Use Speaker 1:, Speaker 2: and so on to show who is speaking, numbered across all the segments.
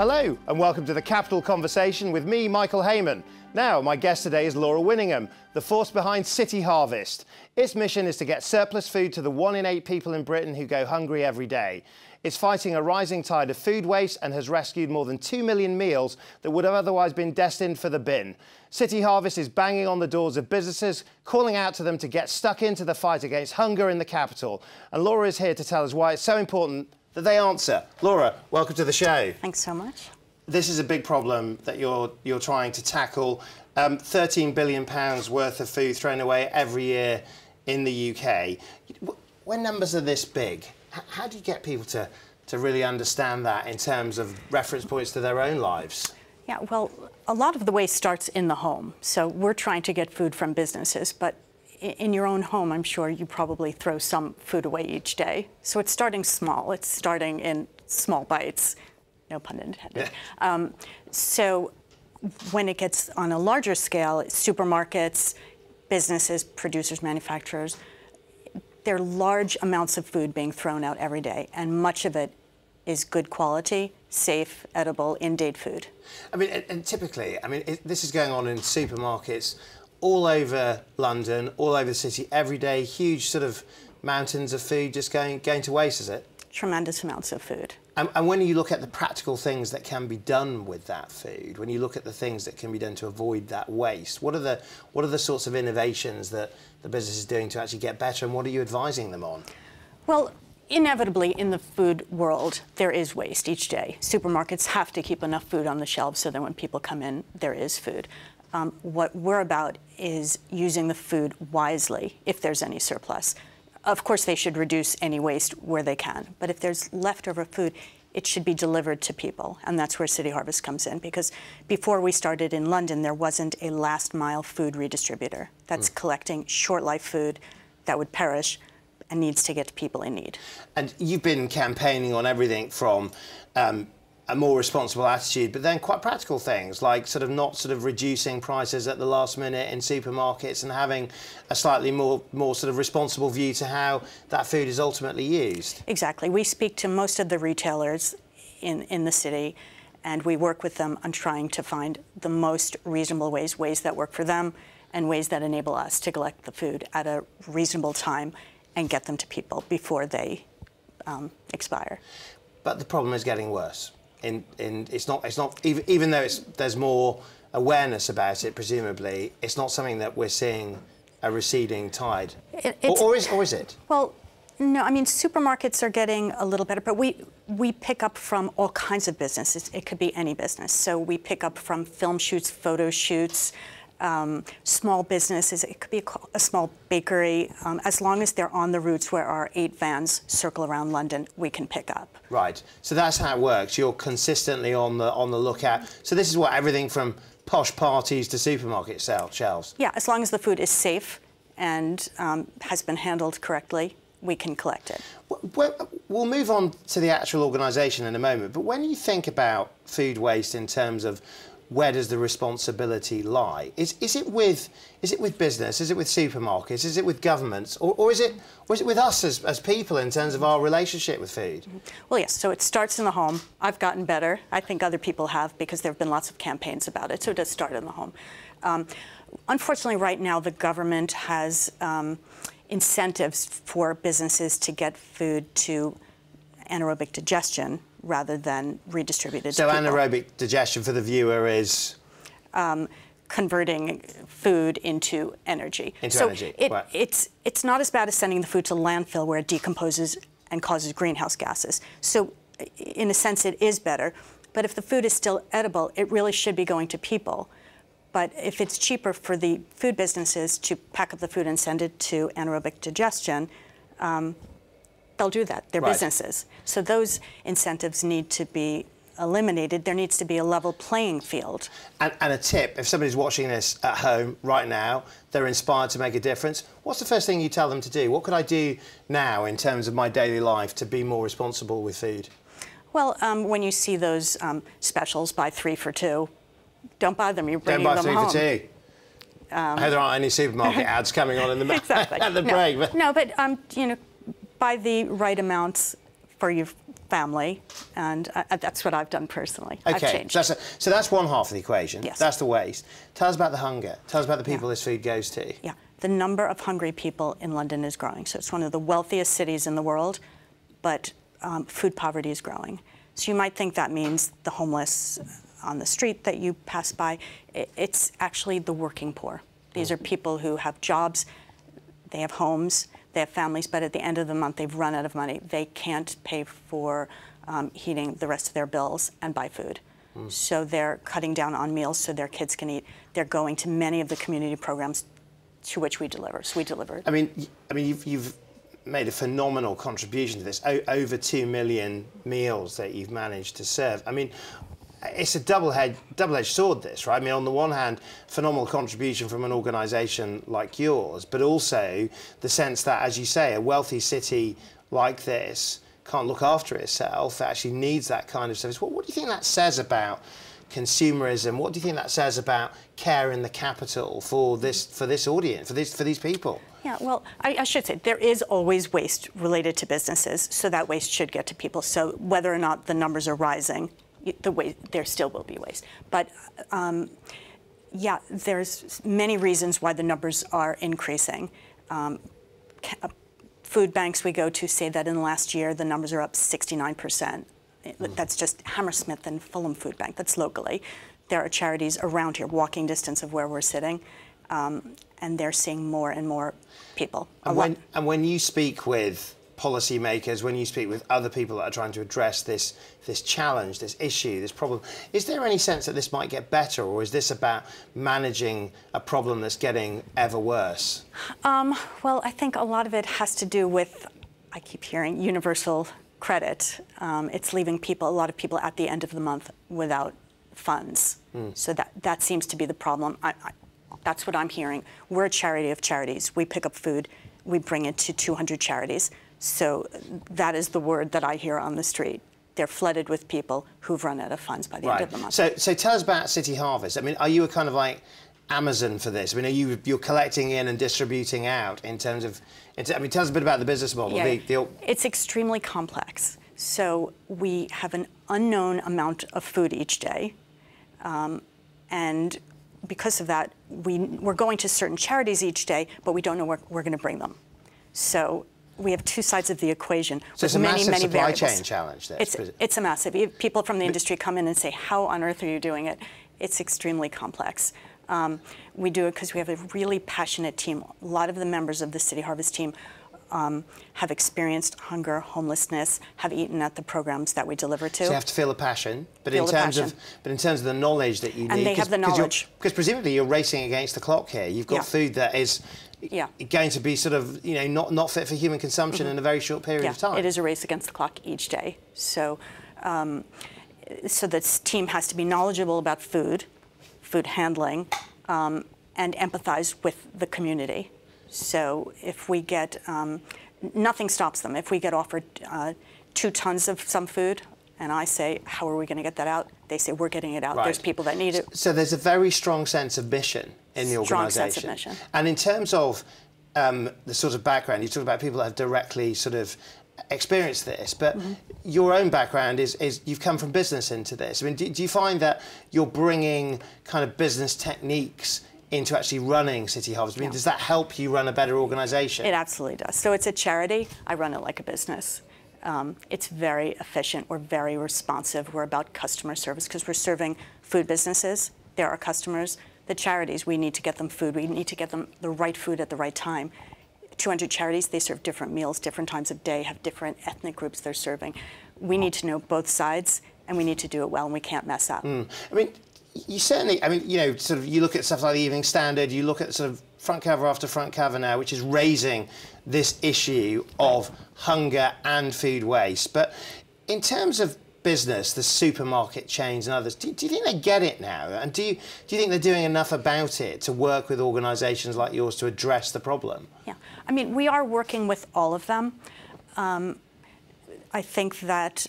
Speaker 1: Hello and welcome to the Capital Conversation with me, Michael Hayman. Now, my guest today is Laura Winningham, the force behind City Harvest. Its mission is to get surplus food to the 1 in 8 people in Britain who go hungry every day. It's fighting a rising tide of food waste and has rescued more than 2 million meals that would have otherwise been destined for the bin. City Harvest is banging on the doors of businesses, calling out to them to get stuck into the fight against hunger in the capital. And Laura is here to tell us why it's so important that they answer. Laura, welcome to the show.
Speaker 2: Thanks so much.
Speaker 1: This is a big problem that you're trying to tackle. £13 billion worth of food thrown away every year in the UK. When numbers are this big, how do you get people to really understand that in terms of reference points to their own lives?
Speaker 2: Yeah, well, a lot of the waste starts in the home. So we're trying to get food from businesses, but in your own home, I'm sure you probably throw some food away each day. So it's starting small. It's starting in small bites, no pun intended. Yeah. So when it gets on a larger scale, supermarkets, businesses, producers, manufacturers, there are large amounts of food being thrown out every day, and much of it is good quality, safe, edible, in-date food. I mean,
Speaker 1: and typically, I mean, this is going on in supermarkets all over London, all over the city, every day, huge sort of mountains of food just going to waste, is it?
Speaker 2: Tremendous amounts of food.
Speaker 1: And when you look at the practical things that can be done with that food, when you look at the things that can be done to avoid that waste, what are the sorts of innovations that the business is doing to actually get better, and what are you advising them on?
Speaker 2: Well, inevitably in the food world, there is waste each day. Supermarkets have to keep enough food on the shelves so that when people come in, there is food. What we're about is using the food wisely if there's any surplus. Of course, they should reduce any waste where they can, but if there's leftover food, it should be delivered to people, and that's where City Harvest comes in, because before we started in London, there wasn't a last-mile food redistributor that's collecting short-life food that would perish and needs to get to people in need.
Speaker 1: And you've been campaigning on everything from a more responsible attitude, but then quite practical things like not reducing prices at the last minute in supermarkets and having a slightly more sort of responsible view to how that food is ultimately used.
Speaker 2: Exactly. We speak to most of the retailers in the city, and we work with them on trying to find the most reasonable ways that work for them and ways that enable us to collect the food at a reasonable time and get them to people before they expire.
Speaker 1: But the problem is getting worse. It's not even though there's more awareness about it, presumably it's not something that we're seeing a receding tide, or is it?
Speaker 2: Well, no. I mean, supermarkets are getting a little better, but we pick up from all kinds of businesses. It could be any business. So we pick up from film shoots, photo shoots, small businesses. It could be a small bakery. As long as they're on the routes where our 8 vans circle around London, we can pick up.
Speaker 1: Right. So that's how it works. You're consistently on the lookout. So this is what everything from posh parties to supermarket shelves.
Speaker 2: Yeah, as long as the food is safe and has been handled correctly, we can collect it.
Speaker 1: We'll move on to the actual organisation in a moment. But when you think about food waste in terms of where does the responsibility lie? Is it with business? Is it with supermarkets? Is it with governments? Or is it with us as people in terms of our relationship with food?
Speaker 2: Well, yes. So it starts in the home. I've gotten better. I think other people have, because there have been lots of campaigns about it. So it does start in the home. Unfortunately, right now the government has incentives for businesses to get food to anaerobic digestion rather than redistributed to people.
Speaker 1: So anaerobic digestion for the viewer is?
Speaker 2: Converting food into energy.
Speaker 1: Right.
Speaker 2: It's not as bad as sending the food to landfill where it decomposes and causes greenhouse gases. So in a sense it is better, but if the food is still edible, it really should be going to people. But if it's cheaper for the food businesses to pack up the food and send it to anaerobic digestion, they'll do that. They're businesses. So those incentives need to be eliminated. There needs to be a level playing field.
Speaker 1: And a tip, if somebody's watching this at home right now, they're inspired to make a difference, what's the first thing you tell them to do? What could I do now in terms of my daily life to be more responsible with food?
Speaker 2: Well, when you see those specials, buy 3 for 2, don't buy them. You're bringing them home.
Speaker 1: Don't buy 3 for 2. I hope there aren't any supermarket ads coming on in the
Speaker 2: exactly.
Speaker 1: at the break.
Speaker 2: No, but you know, buy the right amounts for family, and that's what I've done personally.
Speaker 1: Okay,
Speaker 2: I've changed.
Speaker 1: So that's one half of the equation.
Speaker 2: Yes.
Speaker 1: That's the waste. Tell us about the hunger. Tell us about the people this food goes to.
Speaker 2: Yeah, the number of hungry people in London is growing. So it's one of the wealthiest cities in the world, but food poverty is growing. So you might think that means the homeless on the street that you pass by. It's actually the working poor. These are people who have jobs, they have homes, they have families, but at the end of the month, they've run out of money. They can't pay for heating the rest of their bills and buy food. So they're cutting down on meals so their kids can eat. They're going to many of the community programs to which we deliver. So we deliver.
Speaker 1: I mean, you've made a phenomenal contribution to this. Over 2 million meals that you've managed to serve. I mean, it's a double-edged sword, this, right? I mean, on the one hand, phenomenal contribution from an organisation like yours, but also the sense that, as you say, a wealthy city like this can't look after itself, it actually needs that kind of service. What do you think that says about consumerism? What do you think that says about care in the capital for this audience, for these people?
Speaker 2: Yeah, well, I should say there is always waste related to businesses, so that waste should get to people. So whether or not the numbers are rising, there still will be waste. But yeah, there's many reasons why the numbers are increasing. Food banks we go to say that in the last year the numbers are up 69%. That's just Hammersmith and Fulham Food Bank. That's locally. There are charities around here, walking distance of where we're sitting, and they're seeing more and more people.
Speaker 1: And when you speak with policymakers, when you speak with other people that are trying to address this challenge, this issue, this problem, is there any sense that this might get better, or is this about managing a problem that's getting ever worse?
Speaker 2: Well, I think a lot of it has to do with, I keep hearing, universal credit. It's leaving a lot of people at the end of the month without funds. So that seems to be the problem. That's what I'm hearing. We're a charity of charities. We pick up food. We bring it to 200 charities. So that is the word that I hear on the street. They're flooded with people who've run out of funds by the end of the month.
Speaker 1: So tell us about City Harvest. I mean, are you a kind of like Amazon for this? I mean, you're collecting in and distributing out in terms of, I mean, tell us a bit about the business model.
Speaker 2: Yeah, it's extremely complex. So we have an unknown amount of food each day. And because of that, we're going to certain charities each day, but we don't know where we're going to bring them. So we have two sides of the equation.
Speaker 1: So it's a massive supply chain challenge there.
Speaker 2: It's a massive. People from the industry come in and say, how on earth are you doing it? It's extremely complex. We do it because we have a really passionate team. A lot of the members of the City Harvest team have experienced hunger, homelessness, have eaten at the programs that we deliver to.
Speaker 1: So you have to feel the passion, but in terms of the knowledge that you need,
Speaker 2: and they have the knowledge,
Speaker 1: because presumably you're racing against the clock here. You've got food that is going to be sort of not fit for human consumption in a very short period of time.
Speaker 2: It is a race against the clock each day. So, so this team has to be knowledgeable about food handling, and empathize with the community. So if we get, nothing stops them. If we get offered 2 tons of some food, and I say, how are we going to get that out? They say, we're getting it out. Right. There's people that need it.
Speaker 1: So there's a very strong sense of mission in the organisation.
Speaker 2: Strong sense of mission.
Speaker 1: And in terms of the sort of background, you talk about people that have directly sort of experienced this, but your own background is you've come from business into this. I mean, do you find that you're bringing kind of business techniques into actually running City Harvest? I mean, does that help you run a better organisation?
Speaker 2: It absolutely does. So it's a charity. I run it like a business. It's very efficient. We're very responsive. We're about customer service because we're serving food businesses. They're our customers. The charities, we need to get them food. We need to get them the right food at the right time. 200 charities, they serve different meals, different times of day, have different ethnic groups they're serving. We need to know both sides, and we need to do it well, and we can't mess up.
Speaker 1: I mean, you certainly, I mean, sort of, you look at stuff like the Evening Standard, you look at sort of front cover after front cover now, which is raising this issue of hunger and food waste. But in terms of business, the supermarket chains and others, do you think they get it now? And do you think they're doing enough about it to work with organisations like yours to address the problem?
Speaker 2: Yeah, I mean, we are working with all of them. I think that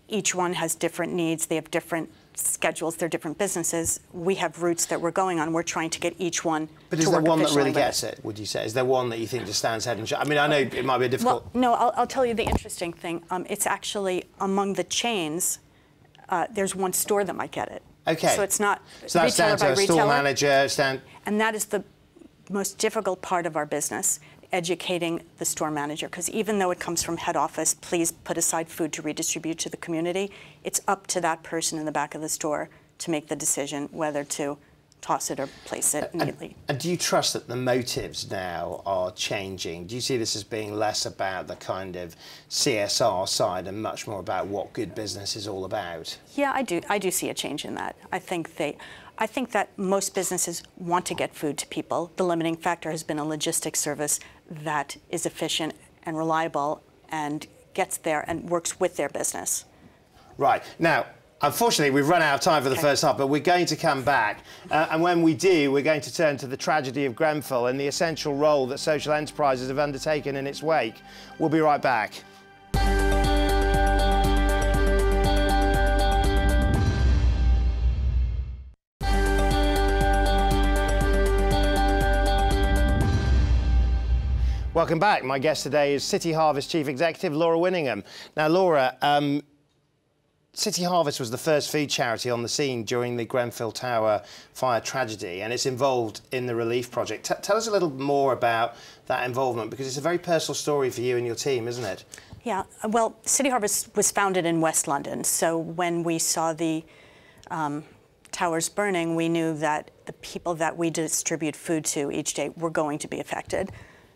Speaker 2: each one has different needs. They have different schedules, they're different businesses. We have routes that we're going on. We're trying to get each one to work
Speaker 1: But is there one that really
Speaker 2: efficiently
Speaker 1: gets it, would you say? Is there one that you think just stands head and shoulders? I mean, I know it might be difficult.
Speaker 2: Well, no, I'll tell you the interesting thing. It's actually among the chains, there's one store that might get it.
Speaker 1: Okay.
Speaker 2: So it's not
Speaker 1: so that's
Speaker 2: retailer
Speaker 1: down to
Speaker 2: by
Speaker 1: a
Speaker 2: retailer.
Speaker 1: store manager,
Speaker 2: And that is the most difficult part of our business, educating the store manager, because even though it comes from head office, please put aside food to redistribute to the community, it's up to that person in the back of the store to make the decision whether to toss it or place it neatly.
Speaker 1: And do you trust that the motives now are changing? Do you see this as being less about the kind of CSR side and much more about what good business is all about?
Speaker 2: Yeah, I do. I do see a change in that. I think that most businesses want to get food to people. The limiting factor has been a logistics service that is efficient and reliable and gets there and works with their business.
Speaker 1: Right. Now, unfortunately, we've run out of time for the first half, but we're going to come back. And when we do, we're going to turn to the tragedy of Grenfell and the essential role that social enterprises have undertaken in its wake. We'll be right back. Welcome back. My guest today is City Harvest Chief Executive Laura Winningham. Now, Laura, City Harvest was the first food charity on the scene during the Grenfell Tower fire tragedy, and it's involved in the relief project. Tell us a little more about that involvement, because it's a very personal story for you and your team, isn't it?
Speaker 2: Yeah, well, City Harvest was founded in West London, so when we saw the towers burning, we knew that the people that we distribute food to each day were going to be affected.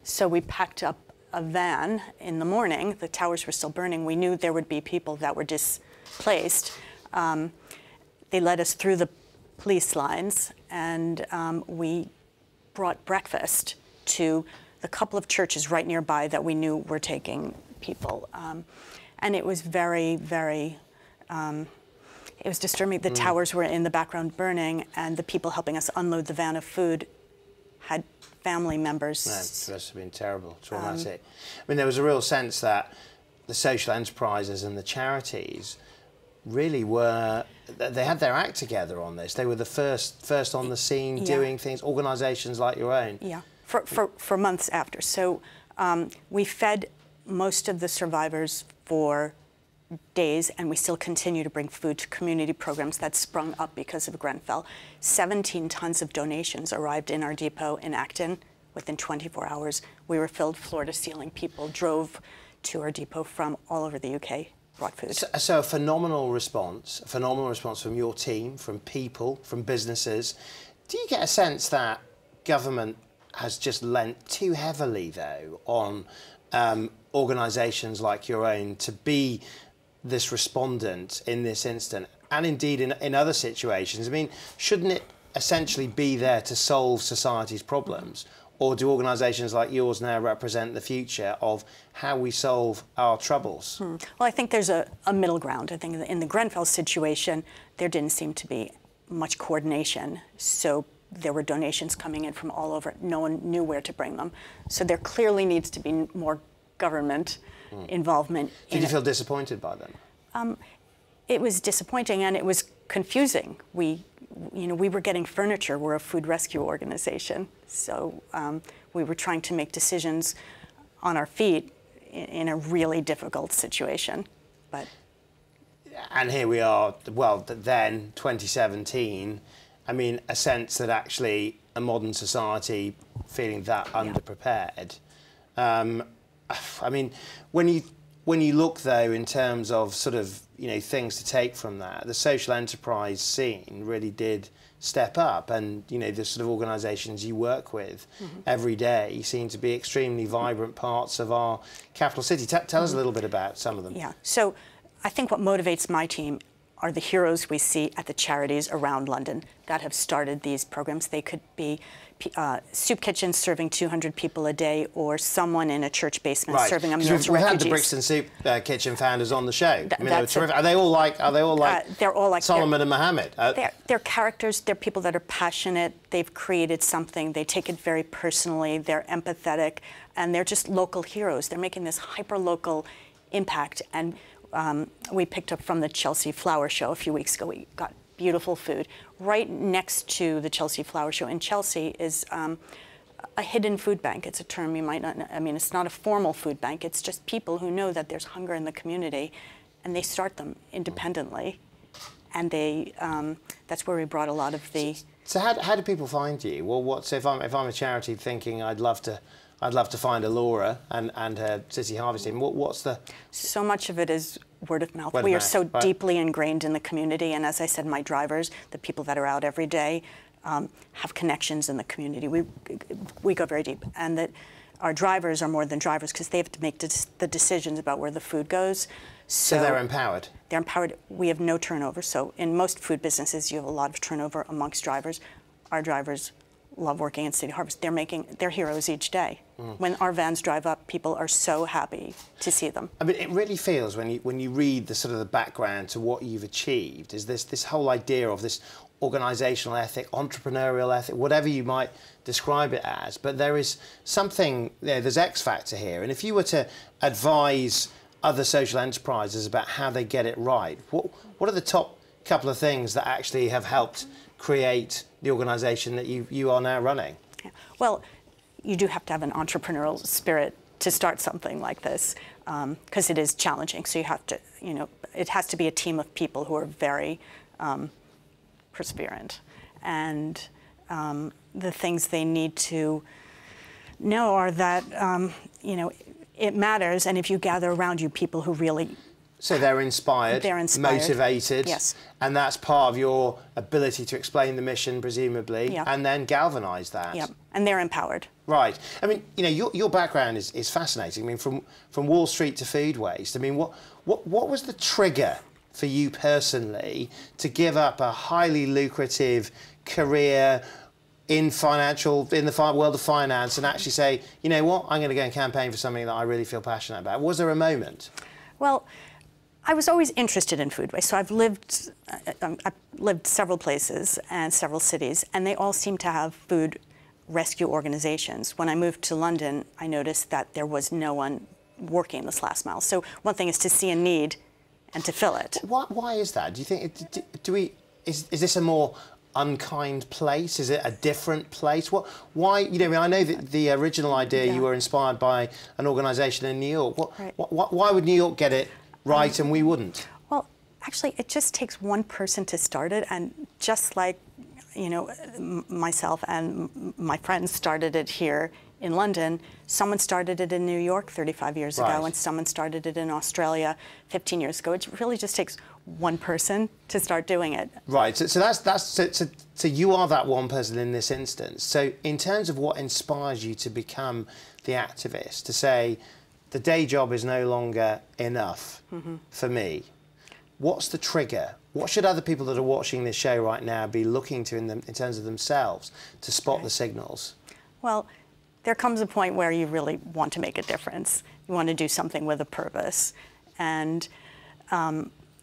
Speaker 2: So we packed up a van in the morning. The towers were still burning. We knew there would be people that were displaced. They led us through the police lines, and we brought breakfast to the couple of churches right nearby that we knew were taking people. And it was very, very, it was disturbing. The towers were in the background burning, and the people helping us unload the van of food had family members.
Speaker 1: No, it must have been terrible, traumatic. I mean, there was a real sense that the social enterprises and the charities really were, they had their act together on this. They were the first on the scene doing things, organisations like your own.
Speaker 2: Yeah, for months after. So we fed most of the survivors for days, and we still continue to bring food to community programs that sprung up because of Grenfell. 17 tons of donations arrived in our depot in Acton within 24 hours. We were filled floor to ceiling. People drove to our depot from all over the UK, brought food.
Speaker 1: So a phenomenal response from your team, from people, from businesses. Do you get a sense that government has just lent too heavily, though, on organisations like your own to be this respondent in this instant, and indeed in other situations? I mean, shouldn't it essentially be there to solve society's problems? Or do organisations like yours now represent the future of how we solve our troubles?
Speaker 2: Well, I think there's a middle ground. I think in the Grenfell situation, there didn't seem to be much coordination. So there were donations coming in from all over. No one knew where to bring them. So there clearly needs to be more government involvement.
Speaker 1: Did you feel disappointed by them?
Speaker 2: It was disappointing, and it was confusing. We were getting furniture. We're a food rescue organization, so we were trying to make decisions on our feet in a really difficult situation. And
Speaker 1: here we are. Well, then 2017. I mean, a sense that actually a modern society feeling that underprepared. I mean, when you look though in terms of sort of things to take from that, the social enterprise scene really did step up, and the sort of organisations you work with every day seem to be extremely vibrant parts of our capital city. Tell us a little bit about some of them.
Speaker 2: Yeah. So I think what motivates my team are the heroes we see at the charities around London that have started these programs. They could be soup kitchens serving 200 people a day, or someone in a church basement serving a meal to refugees.
Speaker 1: We had the Brixton Soup Kitchen founders on the show. I mean, they were terrific. Are they all like
Speaker 2: they're all like
Speaker 1: Solomon and Mohammed?
Speaker 2: They're characters. They're people that are passionate. They've created something. They take it very personally. They're empathetic, and they're just local heroes. They're making this hyper-local impact. And we picked up from the Chelsea Flower Show a few weeks ago. We got beautiful food. Right next to the Chelsea Flower Show in Chelsea is a hidden food bank. It's a term you might not know. I mean, it's not a formal food bank. It's just people who know that there's hunger in the community, and they start them independently. And they, that's where we brought a lot of the...
Speaker 1: So how do people find you? Well, so if I'm a charity thinking I'd love to find a Laura and her City Harvest team, what's the...
Speaker 2: So much of it is word of mouth.
Speaker 1: Word of
Speaker 2: We are
Speaker 1: mouth,
Speaker 2: so
Speaker 1: right.
Speaker 2: deeply ingrained in the community, and as I said, my drivers, the people that are out every day, have connections in the community. We go very deep, and that our drivers are more than drivers because they have to make the decisions about where the food goes.
Speaker 1: So they're empowered?
Speaker 2: They're empowered. We have no turnover. So in most food businesses, you have a lot of turnover amongst drivers. Our drivers love working at City Harvest. They're heroes each day. When our vans drive up, people are so happy to see them.
Speaker 1: I mean, it really feels when you read the sort of the background to what you've achieved is this whole idea of this organisational ethic, entrepreneurial ethic, whatever you might describe it as. But there is something, there's X factor here. And if you were to advise other social enterprises about how they get it right, what are the top couple of things that actually have helped create the organisation that you are now running?
Speaker 2: Yeah. Well, you do have to have an entrepreneurial spirit to start something like this, because it is challenging. So you have to, it has to be a team of people who are very perseverant. And the things they need to know are that, it matters, and if you gather around you people who really...
Speaker 1: So they're inspired, motivated,
Speaker 2: yes.
Speaker 1: And that's part of your ability to explain the mission, presumably,
Speaker 2: Yep.
Speaker 1: and then galvanise that.
Speaker 2: Yep, and they're empowered.
Speaker 1: Right. I mean, your background is fascinating. I mean, from Wall Street to food waste. I mean, what was the trigger for you personally to give up a highly lucrative career in the world of finance and actually say, you know what, I'm going to go and campaign for something that I really feel passionate about? Was there a moment?
Speaker 2: Well, I was always interested in food waste. So I've lived several places and several cities, and they all seem to have food rescue organizations. When I moved to London, I noticed that there was no one working this last mile. So one thing is to see a need and to fill it.
Speaker 1: Why is that? Do you think, is this a more unkind place? Is it a different place? Why? I know that the original idea, you were inspired by an organisation in New York. Why would New York get it right and we wouldn't?
Speaker 2: Well, actually, it just takes one person to start it, and just like, myself and my friends started it here in London, someone started it in New York 35 years ago, and someone started it in Australia 15 years ago. It really just takes one person to start doing it. Right.
Speaker 1: So you are that one person in this instance. So in terms of what inspires you to become the activist, to say the day job is no longer enough for me, what's the trigger? What should other people that are watching this show right now be looking to in terms of themselves to spot the signals?
Speaker 2: Well, there comes a point where you really want to make a difference. You want to do something with a purpose. And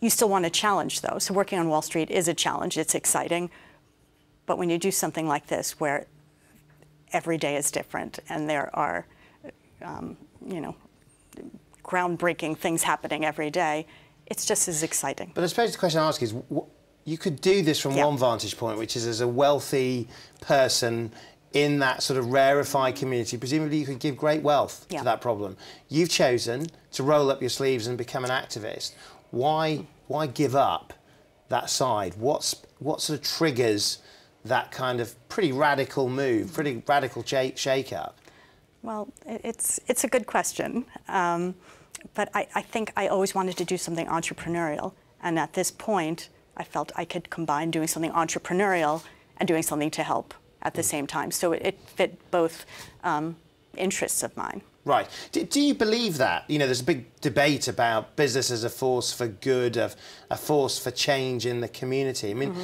Speaker 2: you still want a challenge, though. So working on Wall Street is a challenge. It's exciting. But when you do something like this, where every day is different and there are, groundbreaking things happening every day, it's just as exciting.
Speaker 1: But I suppose the question I ask is, you could do this from one vantage point, which is as a wealthy person in that sort of rarefied community. Presumably you could give great wealth to that problem. You've chosen to roll up your sleeves and become an activist. Why give up that side? What sort of triggers that kind of pretty radical move, pretty radical shake-up?
Speaker 2: Well, it's a good question. But I think I always wanted to do something entrepreneurial. And at this point, I felt I could combine doing something entrepreneurial and doing something to help at the same time. So it fit both interests of mine.
Speaker 1: Right. Do you believe that? There's a big debate about business as a force for good, a force for change in the community. I mean,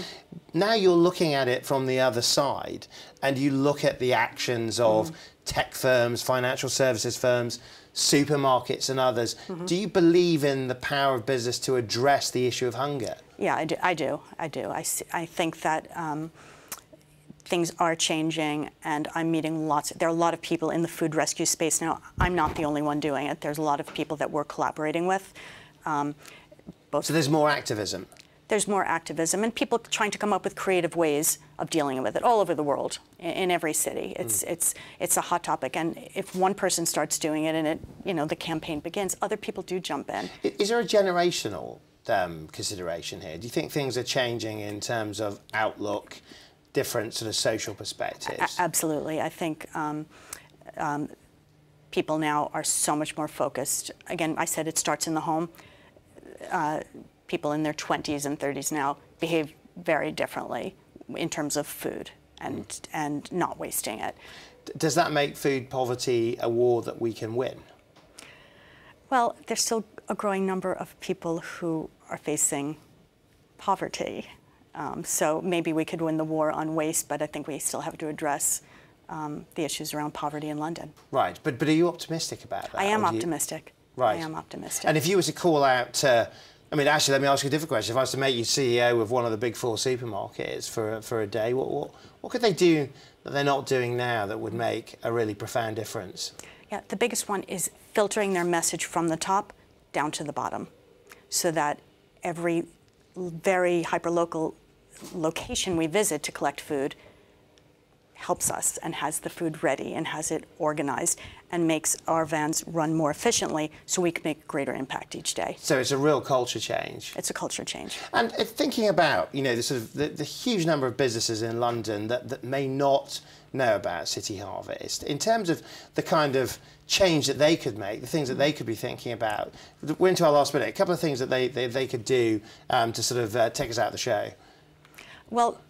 Speaker 1: now you're looking at it from the other side, and you look at the actions of tech firms, financial services firms, supermarkets and others. Do you believe in the power of business to address the issue of hunger?
Speaker 2: Yeah, I do. I think that things are changing, and I'm meeting there are a lot of people in the food rescue space now. I'm not the only one doing it. There's a lot of people that we're collaborating with.
Speaker 1: So there's more activism?
Speaker 2: there's more activism and people trying to come up with creative ways of dealing with it all over the world, in every city. It's a hot topic, and if one person starts doing it and the campaign begins, other people do jump in.
Speaker 1: Is there a generational consideration here? Do you think things are changing in terms of outlook, different sort of social perspectives?
Speaker 2: Absolutely. I think people now are so much more focused. Again, I said it starts in the home. People in their 20s and 30s now behave very differently in terms of food and not wasting it.
Speaker 1: Does that make food poverty a war that we can win?
Speaker 2: Well, there's still a growing number of people who are facing poverty. So maybe we could win the war on waste, but I think we still have to address the issues around poverty in London.
Speaker 1: Right, but are you optimistic about that?
Speaker 2: I am optimistic.
Speaker 1: Right.
Speaker 2: I am optimistic.
Speaker 1: And if you were to call out, I mean, actually, let me ask you a different question. If I was to make you CEO of one of the big 4 supermarkets for a day, what could they do that they're not doing now that would make a really profound difference?
Speaker 2: Yeah, the biggest one is filtering their message from the top down to the bottom, so that every very hyperlocal location we visit to collect food helps us and has the food ready and has it organized and makes our vans run more efficiently so we can make greater impact each day.
Speaker 1: So it's a real culture change.
Speaker 2: It's a culture change.
Speaker 1: And thinking about, the sort of the huge number of businesses in London that may not know about City Harvest, in terms of the kind of change that they could make, the things that they could be thinking about, we're into our last minute, a couple of things that they could do to sort of take us out of the show.
Speaker 2: Well,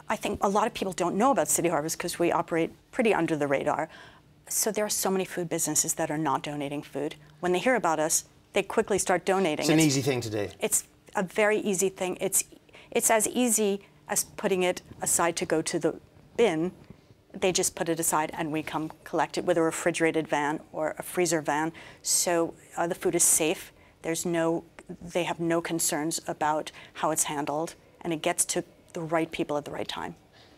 Speaker 2: I think a lot of people don't know about City Harvest because we operate pretty under the radar. So there are so many food businesses that are not donating food. When they hear about us, they quickly start donating.
Speaker 1: It's an easy thing to do.
Speaker 2: It's a very easy thing. It's as easy as putting it aside to go to the bin. They just put it aside and we come collect it with a refrigerated van or a freezer van. So the food is safe. They have no concerns about how it's handled, and it gets to the right people at the right time.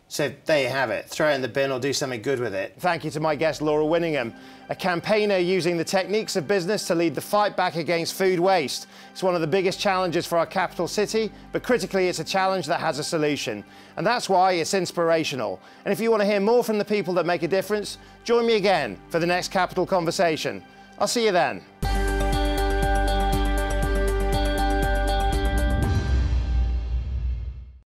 Speaker 1: So there you have it. Throw it in the bin or do something good with it. Thank you to my guest, Laura Winningham, a campaigner using the techniques of business to lead the fight back against food waste. It's one of the biggest challenges for our capital city, but critically, it's a challenge that has a solution. And that's why it's inspirational. And if you want to hear more from the people that make a difference, join me again for the next Capital Conversation. I'll see you then.